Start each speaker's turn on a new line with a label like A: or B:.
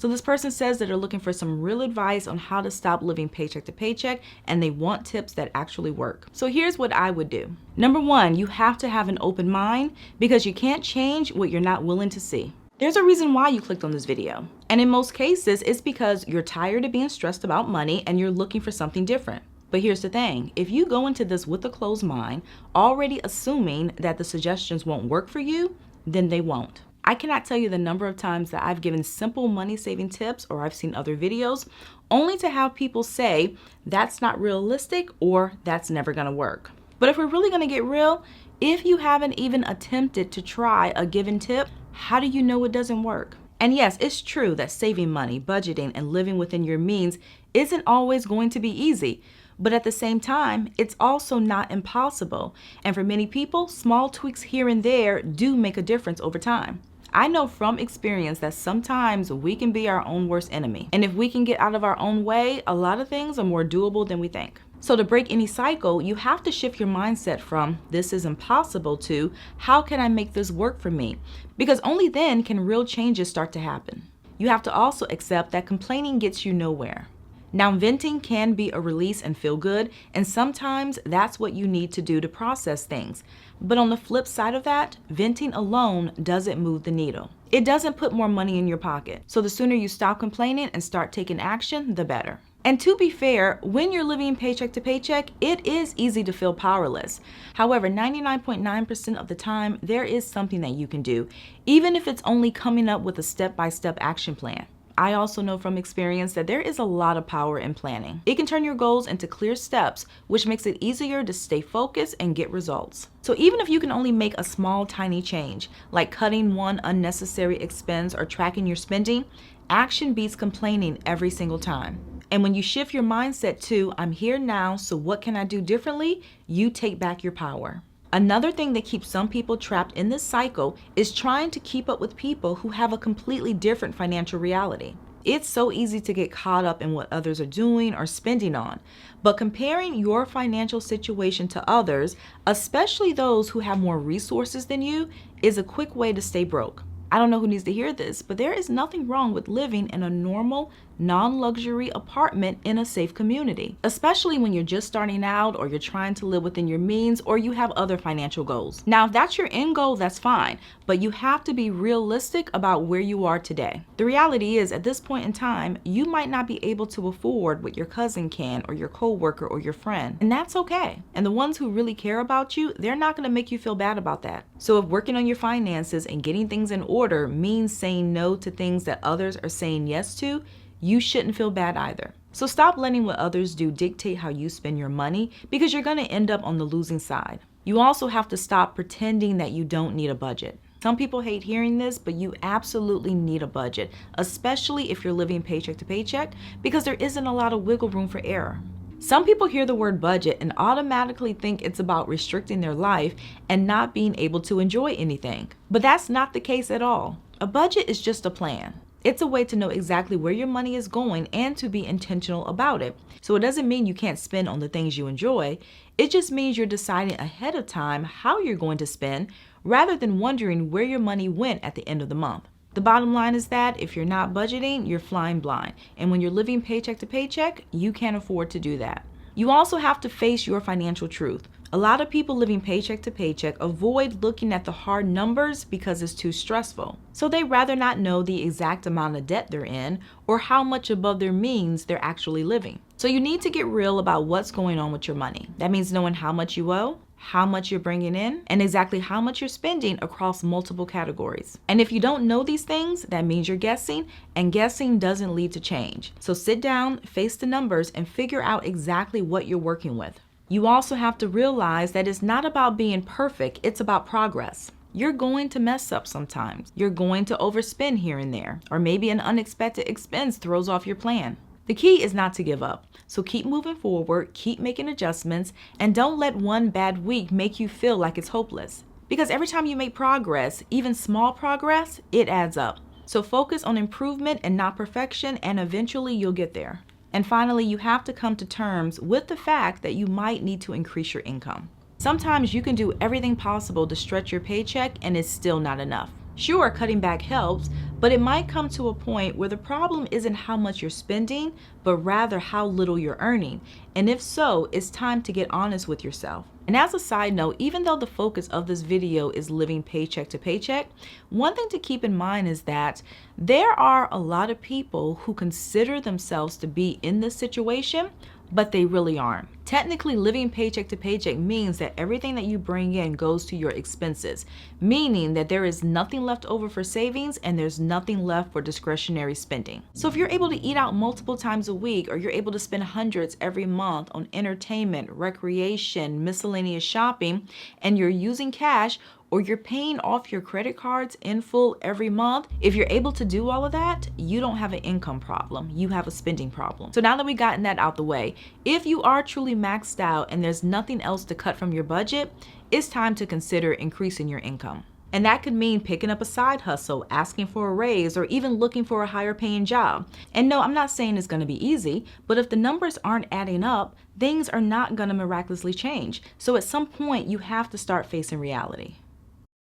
A: So this person says that they're looking for some real advice on how to stop living paycheck to paycheck, and they want tips that actually work. So here's what I would do. Number one, you have to have an open mind because you can't change what you're not willing to see. There's a reason why you clicked on this video. And in most cases, it's because you're tired of being stressed about money and you're looking for something different. But here's the thing, if you go into this with a closed mind, already assuming that the suggestions won't work for you, then they won't. I cannot tell you the number of times that I've given simple money saving tips or I've seen other videos only to have people say, that's not realistic or that's never gonna work. But if we're really gonna get real, if you haven't even attempted to try a given tip, how do you know it doesn't work? And yes, it's true that saving money, budgeting, and living within your means isn't always going to be easy. But at the same time, it's also not impossible. And for many people, small tweaks here and there do make a difference over time. I know from experience that sometimes we can be our own worst enemy. And if we can get out of our own way, a lot of things are more doable than we think. So to break any cycle, you have to shift your mindset from this is impossible to how can I make this work for me? Because only then can real changes start to happen. You have to also accept that complaining gets you nowhere. Now, venting can be a release and feel good, and sometimes that's what you need to do to process things. But on the flip side of that, venting alone doesn't move the needle. It doesn't put more money in your pocket. So the sooner you stop complaining and start taking action, the better. And to be fair, when you're living paycheck to paycheck, it is easy to feel powerless. However, 99.9% of the time, there is something that you can do, even if it's only coming up with a step-by-step action plan. I also know from experience that there is a lot of power in planning. It can turn your goals into clear steps, which makes it easier to stay focused and get results. So even if you can only make a small, tiny change, like cutting one unnecessary expense or tracking your spending, action beats complaining every single time. And when you shift your mindset to, I'm here now, so what can I do differently? You take back your power. Another thing that keeps some people trapped in this cycle is trying to keep up with people who have a completely different financial reality. It's so easy to get caught up in what others are doing or spending on, but comparing your financial situation to others, especially those who have more resources than you, is a quick way to stay broke. I don't know who needs to hear this, but there is nothing wrong with living in a normal, non-luxury apartment in a safe community, especially when you're just starting out or you're trying to live within your means or you have other financial goals. Now, if that's your end goal, that's fine, but you have to be realistic about where you are today. The reality is, at this point in time, you might not be able to afford what your cousin can or your coworker or your friend, and that's okay. And the ones who really care about you, they're not going to make you feel bad about that. So if working on your finances and getting things in order means saying no to things that others are saying yes to, you shouldn't feel bad either. So stop letting what others do dictate how you spend your money, because you're going to end up on the losing side. You also have to stop pretending that you don't need a budget. Some people hate hearing this, but you absolutely need a budget, especially if you're living paycheck to paycheck, because there isn't a lot of wiggle room for error. Some people hear the word budget and automatically think it's about restricting their life and not being able to enjoy anything. But that's not the case at all. A budget is just a plan. It's a way to know exactly where your money is going and to be intentional about it. So it doesn't mean you can't spend on the things you enjoy. It just means you're deciding ahead of time how you're going to spend rather than wondering where your money went at the end of the month. The bottom line is that if you're not budgeting, you're flying blind. And when you're living paycheck to paycheck, you can't afford to do that. You also have to face your financial truth. A lot of people living paycheck to paycheck avoid looking at the hard numbers because it's too stressful. So they rather not know the exact amount of debt they're in or how much above their means they're actually living. So you need to get real about what's going on with your money. That means knowing how much you owe, how much you're bringing in, and exactly how much you're spending across multiple categories. And if you don't know these things, that means you're guessing, and guessing doesn't lead to change. So sit down, face the numbers, and figure out exactly what you're working with. You also have to realize that it's not about being perfect, it's about progress. You're going to mess up sometimes. You're going to overspend here and there, or maybe an unexpected expense throws off your plan. The key is not to give up. So keep moving forward, keep making adjustments, and don't let one bad week make you feel like it's hopeless. Because every time you make progress, even small progress, it adds up. So focus on improvement and not perfection, and eventually you'll get there. And finally, you have to come to terms with the fact that you might need to increase your income. Sometimes you can do everything possible to stretch your paycheck and it's still not enough. Sure, cutting back helps, but it might come to a point where the problem isn't how much you're spending, but rather how little you're earning. And if so, it's time to get honest with yourself. And as a side note, even though the focus of this video is living paycheck to paycheck, one thing to keep in mind is that there are a lot of people who consider themselves to be in this situation, but they really aren't. Technically, living paycheck to paycheck means that everything that you bring in goes to your expenses, meaning that there is nothing left over for savings and there's nothing left for discretionary spending. So if you're able to eat out multiple times a week, or you're able to spend hundreds every month on entertainment, recreation, miscellaneous shopping, and you're using cash, or you're paying off your credit cards in full every month, if you're able to do all of that, you don't have an income problem, you have a spending problem. So now that we've gotten that out the way, if you are truly maxed out and there's nothing else to cut from your budget, it's time to consider increasing your income. And that could mean picking up a side hustle, asking for a raise, or even looking for a higher paying job. And no, I'm not saying it's gonna be easy, but if the numbers aren't adding up, things are not gonna miraculously change. So at some point, you have to start facing reality.